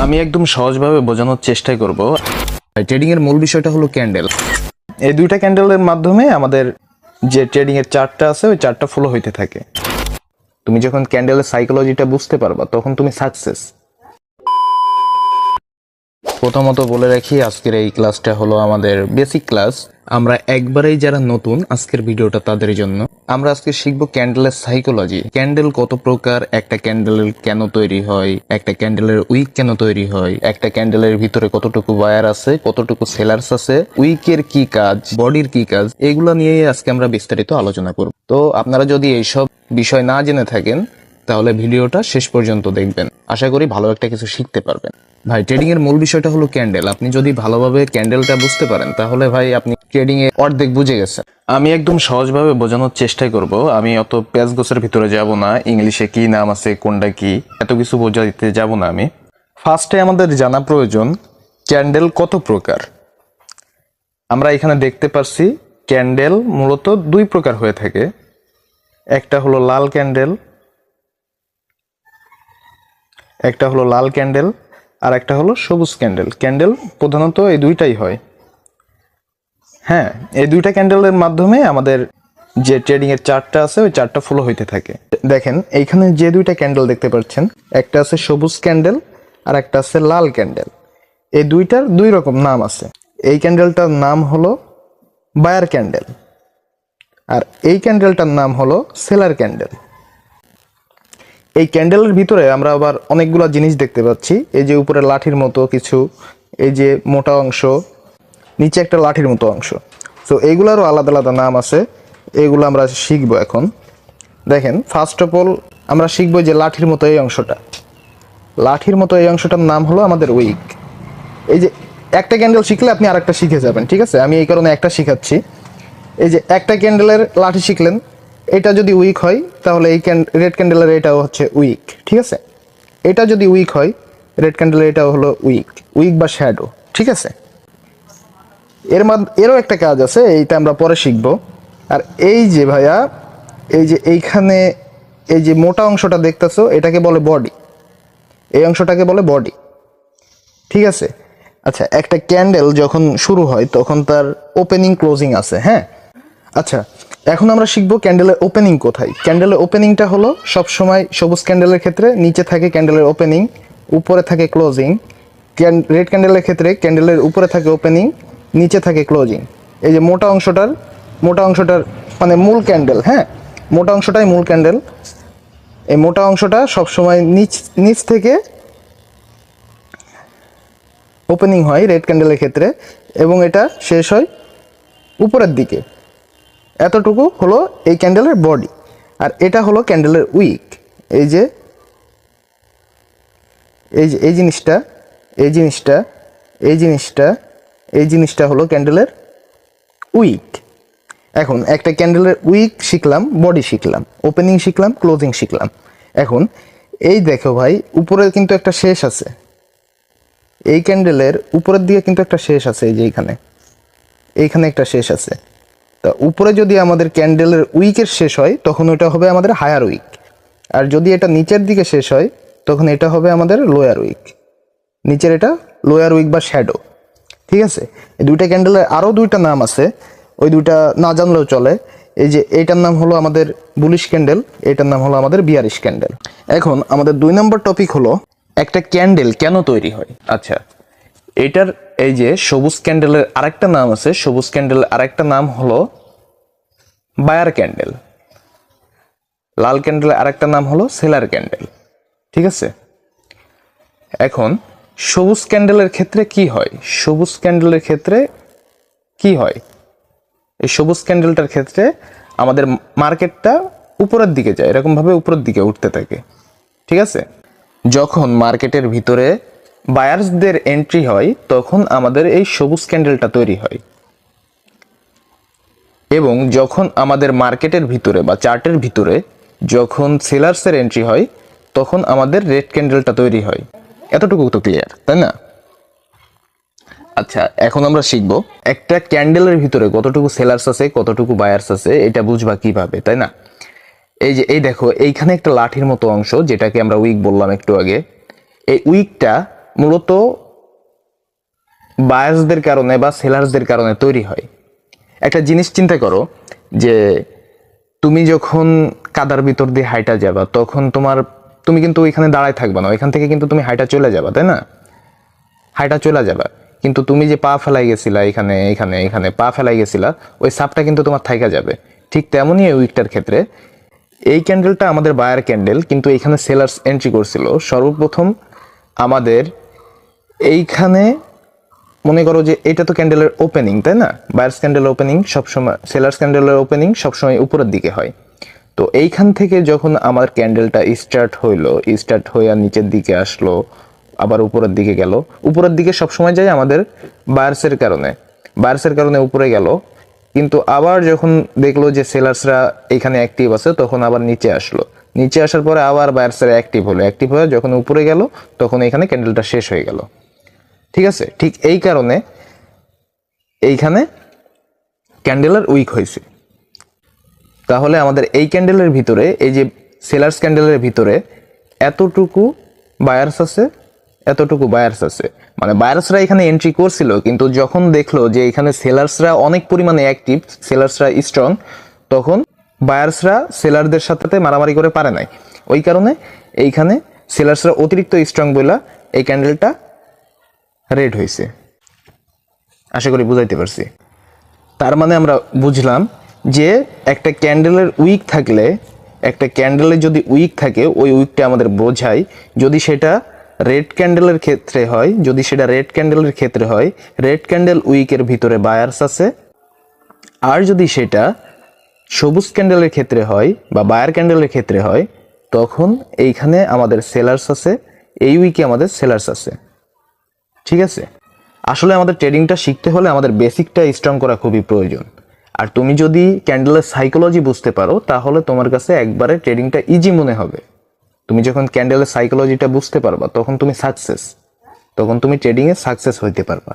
আমি একদম সহজভাবে বোঝানোর চেষ্টা করব। ট্রেডিং এর মূল বিষয়টা হলো ক্যান্ডেল। এই দুইটা ক্যান্ডেলের মাধ্যমে আমাদের যে ট্রেডিং এর চার্টটা আছে ওই চার্টটা ফলো হইতে থাকে। তুমি যখন ক্যান্ডেলের সাইকোলজিটা বুঝতে পারবা তখন তুমি সাকসেস। প্রথমত বলে রাখি, আজকের এই ক্লাসটা হলো আমাদের বেসিক ক্লাস। আমরা একবারেই যারা নতুন, আজকের ভিডিওটা তাদের জন্য। আমরা আজকে শিখবো ক্যান্ডেলের সাইকোলজি। ক্যান্ডেল কত প্রকার, একটা ক্যান্ডেলের কেন তৈরি হয়, একটা ক্যান্ডেলের উইক কেন তৈরি হয়, একটা ক্যান্ডেলের ভিতরে কতটুকু বায়ার আছে, কতটুকু সেলার্স আছে, উইকের কি কাজ, বডির কি কাজ, এগুলো নিয়েই আজকে আমরা বিস্তারিত আলোচনা করব। তো আপনারা যদি এইসব বিষয় না জেনে থাকেন তাহলে ভিডিওটা শেষ পর্যন্ত দেখবেন। আশা করি ভালো একটা কিছু শিখতে পারবেন। ভাই, ট্রেডিং এর মূল বিষয়টা হলো ক্যান্ডেল। আপনি যদি ভালোভাবে ক্যান্ডেলটা বুঝতে পারেন তাহলে ভাই আপনি ট্রেডিং এ অর্ধেক বুঝে গেছেন। আমি একদম সহজভাবে বোঝানোর চেষ্টা করব। আমি অত প্যাচ গোছের ভিতরে যাব না, ইংলিশে কি নাম আছে কোনটা কি এত কিছু বোঝাইতে যাব না। আমি ফার্স্টে আমাদের জানা প্রয়োজন ক্যান্ডেল কত প্রকার। আমরা এখানে দেখতে পারছি ক্যান্ডেল মূলত দুই প্রকার হয়ে থাকে। একটা হলো লাল ক্যান্ডেল, আর একটা হলো সবুজ ক্যান্ডেল। ক্যান্ডেল প্রধানত এই দুইটাই হয়। হ্যাঁ, এই দুইটা ক্যান্ডেলের মাধ্যমে আমাদের যে ট্রেডিং এর চার্টটা আছে ওই চার্টটা ফলো হইতে থাকে। দেখেন এইখানে যে দুইটা ক্যান্ডেল দেখতে পাচ্ছেন, একটা আছে সবুজ ক্যান্ডেল আর একটা আছে লাল ক্যান্ডেল। এই দুইটার দুই রকম নাম আছে। এই ক্যান্ডেলটার নাম হলো বায়ার ক্যান্ডেল আর এই ক্যান্ডেলটার নাম হলো সেলার ক্যান্ডেল। এই ক্যান্ডেলের ভিতরে আমরা আবার অনেকগুলো জিনিস দেখতে পাচ্ছি। এই যে উপরে লাঠির মতো কিছু, এই যে মোটা অংশ, নিচে একটা লাঠির মতো অংশ। তো এইগুলারও আলাদা আলাদা নাম আছে, এগুলো আমরা শিখবো এখন। দেখেন, ফার্স্ট অফ অল আমরা শিখবো যে লাঠির মতো এই অংশটার নাম হলো আমাদের উইক। এই যে একটা ক্যান্ডেল শিখলে আপনি আরেকটা শিখে যাবেন, ঠিক আছে? আমি এই কারণে একটা শিখাচ্ছি। এই যে একটা ক্যান্ডেলের লাঠি শিখলেন, এটা যদি উইক হয় তাহলে এই রেড ক্যান্ডেলের এটাও হচ্ছে উইক, ঠিক আছে? এটা যদি উইক হয়, রেড ক্যান্ডেলের এটাও হলো উইক বা শ্যাডো, ঠিক আছে? এরও একটা কাজ আছে, এইটা আমরা পরে শিখবো। আর এই যে ভাইয়া, এই যে এইখানে এই যে মোটা অংশটা দেখতেছো এটাকে বলে বডি, এই অংশটাকে বলে বডি, ঠিক আছে? আচ্ছা, একটা ক্যান্ডেল যখন শুরু হয় তখন তার ওপেনিং ক্লোজিং আছে, হ্যাঁ? আচ্ছা, এখন আমরা শিখবো ক্যান্ডেলের ওপেনিং কোথায়। ক্যান্ডেলের ওপেনিংটা হলো সবসময় সবুজ ক্যান্ডেলের ক্ষেত্রে নিচে থাকে ক্যান্ডেলের ওপেনিং, উপরে থাকে ক্লোজিং। রেড ক্যান্ডেলের ক্ষেত্রে ক্যান্ডেলের উপরে থাকে ওপেনিং, নিচে থাকে ক্লোজিং। এই যে মোটা অংশটার মানে মূল ক্যান্ডেল, হ্যাঁ, মোটা অংশটাই মূল ক্যান্ডেল। এই মোটা অংশটা সবসময় নিচ থেকে ওপেনিং হয় রেড ক্যান্ডেলের ক্ষেত্রে, এবং এটা শেষ হয় উপরের দিকে। এতটুকু হলো এই ক্যান্ডেলের বডি। আর এটা হলো ক্যান্ডেলের উইক। এই যে এই জিনিসটা হলো ক্যান্ডেলের উইক। এখন একটা ক্যান্ডেলের উইক শিখলাম, বডি শিখলাম, ওপেনিং শিখলাম, ক্লোজিং শিখলাম। এখন এই দেখো ভাই, উপরে কিন্তু একটা শেষ আছে। এই ক্যান্ডেলের উপরের দিকে কিন্তু একটা শেষ আছে। এই যে এইখানে একটা শেষ আছে। তা উপরে যদি আমাদের ক্যান্ডেলের উইকের শেষ হয় তখন ওটা হবে আমাদের হায়ার উইক, আর যদি এটা নিচের দিকে শেষ হয় তখন এটা হবে আমাদের লোয়ার উইক। নিচের এটা লোয়ার উইক বা শ্যাডো, ঠিক আছে? এই দুইটা ক্যান্ডেলের আরও দুইটা নাম আছে, ওই দুইটা না জানলেও চলে। এই যে এইটার নাম হলো আমাদের বুলিশ ক্যান্ডেল, এইটার নাম হলো আমাদের বিয়ারিশ ক্যান্ডেল। এখন আমাদের 2 নম্বর টপিক হলো একটা ক্যান্ডেল কেন তৈরি হয়। আচ্ছা, এইটার এই যে সবুজ ক্যান্ডেলের আরেকটা নাম আছে, সবুজ ক্যান্ডেলের আরেকটা নাম হলো বায়ার ক্যান্ডেল। লাল ক্যান্ডেলের আরেকটা নাম হলো সেলার ক্যান্ডেল, ঠিক আছে? এখন সবুজ ক্যান্ডেলের ক্ষেত্রে কি হয়? এই সবুজ ক্যান্ডেলটার ক্ষেত্রে আমাদের মার্কেটটা উপরের দিকে যায়, এরকম ভাবে উপরের দিকে উঠতে থাকে, ঠিক আছে? যখন মার্কেটের ভিতরে বায়ার্সদের এন্ট্রি হয় তখন আমাদের এই সবুজ ক্যান্ডেলটা তৈরি হয়, এবং যখন আমাদের মার্কেটের ভিতরে বা চার্টের ভিতরে যখন সেলার্সের এন্ট্রি হয় তখন আমাদের রেড ক্যান্ডেলটা তৈরি হয়। এতটুকু তো ক্লিয়ার, তাই না? আচ্ছা, এখন আমরা শিখব একটা ক্যান্ডেলের ভিতরে কতটুকু সেলার্স আছে, কতটুকু বায়ার্স আছে, এটা বুঝবা কিভাবে, তাই না? এই দেখো, এইখানে একটা লাঠির মতো অংশ যেটাকে আমরা উইক বললাম একটু আগে। এই উইকটা মূলত বায়ার্সদের কারণে বা সেলার্সদের কারণে তৈরি হয়। একটা জিনিস চিন্তা করো যে তুমি যখন কাদার ভিতর দিয়ে হাইটা যাবা তখন তুমি কিন্তু ওইখানে দাঁড়ায় থাকবা না, ওইখান থেকে কিন্তু তুমি হাইটা চলে যাবা, তাই না? হাইটা চলে যাবা, কিন্তু তুমি যে পা ফেলাই গেছিলা এখানে এখানে এখানে পা ফেলাই গেছিলা, ওই সাপটা কিন্তু তোমার থাইকা যাবে। ঠিক তেমনই এই উইকটার ক্ষেত্রে এই ক্যান্ডেলটা আমাদের বায়ার ক্যান্ডেল, কিন্তু এইখানে সেলার্স এন্ট্রি করছিল। সর্বপ্রথম আমাদের এইখানে মনে করো যে এটা তো ক্যান্ডেলের ওপেনিং, তাই না? বায়ার্স ক্যান্ডেল ওপেনিং সবসময়, সেলার্স ক্যান্ডেলের ওপেনিং সবসময় উপরের দিকে হয়। তো এইখান থেকে যখন আমার ক্যান্ডেলটা স্টার্ট হয়ে নিচের দিকে আসলো, আবার উপরের দিকে গেল, উপরের দিকে সবসময় যায় আমাদের বায়ার্সের কারণে উপরে গেল, কিন্তু আবার যখন দেখলো যে সেলার্সরা এখানে অ্যাক্টিভ আছে তখন আবার নিচে আসলো, নিচে আসার পরে আবার বায়ার্সেরা অ্যাক্টিভ হয়ে যখন উপরে গেল তখন এখানে ক্যান্ডেলটা শেষ হয়ে গেল। ঠিক আছে, ঠিক এই কারণে এইখানে ক্যান্ডেলের উইক হয়েছে। তাহলে আমাদের এই ক্যান্ডেলের ভিতরে, এই যে সেলার্স ক্যান্ডেলের ভিতরে এতটুকু বায়ার্স আছে, মানে বায়ার্সরা এখানে এন্ট্রি করছিল, কিন্তু যখন দেখলো যে এখানে সেলার্সরা অনেক পরিমাণে অ্যাক্টিভ, সেলার্সরা স্ট্রং, তখন বায়ার্সরা সেলারদের সাথে মারামারি করে পারে নাই। ওই কারণে এইখানে সেলার্সরা অতিরিক্ত স্ট্রং বইলা এই ক্যান্ডেলটা রেড হয়েছে। আশা করি বুঝাইতে পারছি। তার মানে আমরা বুঝলাম যে একটা ক্যান্ডেলের উইক থাকলে, একটা ক্যান্ডেলের যদি উইক থাকে ওই উইকটা আমাদের বোঝায়, যদি সেটা রেড ক্যান্ডেলের ক্ষেত্রে হয়, রেড ক্যান্ডেল উইকের ভিতরে বায়ার্স আছে। আর যদি সেটা সবুজ ক্যান্ডেলের ক্ষেত্রে হয় বা বায়ার ক্যান্ডেলের ক্ষেত্রে হয়, তখন এইখানে আমাদের সেলার্স আছে, এই উইকে আমাদের সেলার্স আছে। ঠিক আছে, আসলে আমাদের ট্রেডিংটা শিখতে হলে আমাদের বেসিকটা স্ট্রং করা খুবই প্রয়োজন। আর তুমি যদি ক্যান্ডেলের সাইকোলজি বুঝতে পারো তাহলে তোমার কাছে একবারে ট্রেডিংটা ইজি মনে হবে। তুমি যখন ক্যান্ডেলের সাইকোলজিটা বুঝতে পারবা তখন তুমি ট্রেডিংয়ে সাকসেস হইতে পারবা।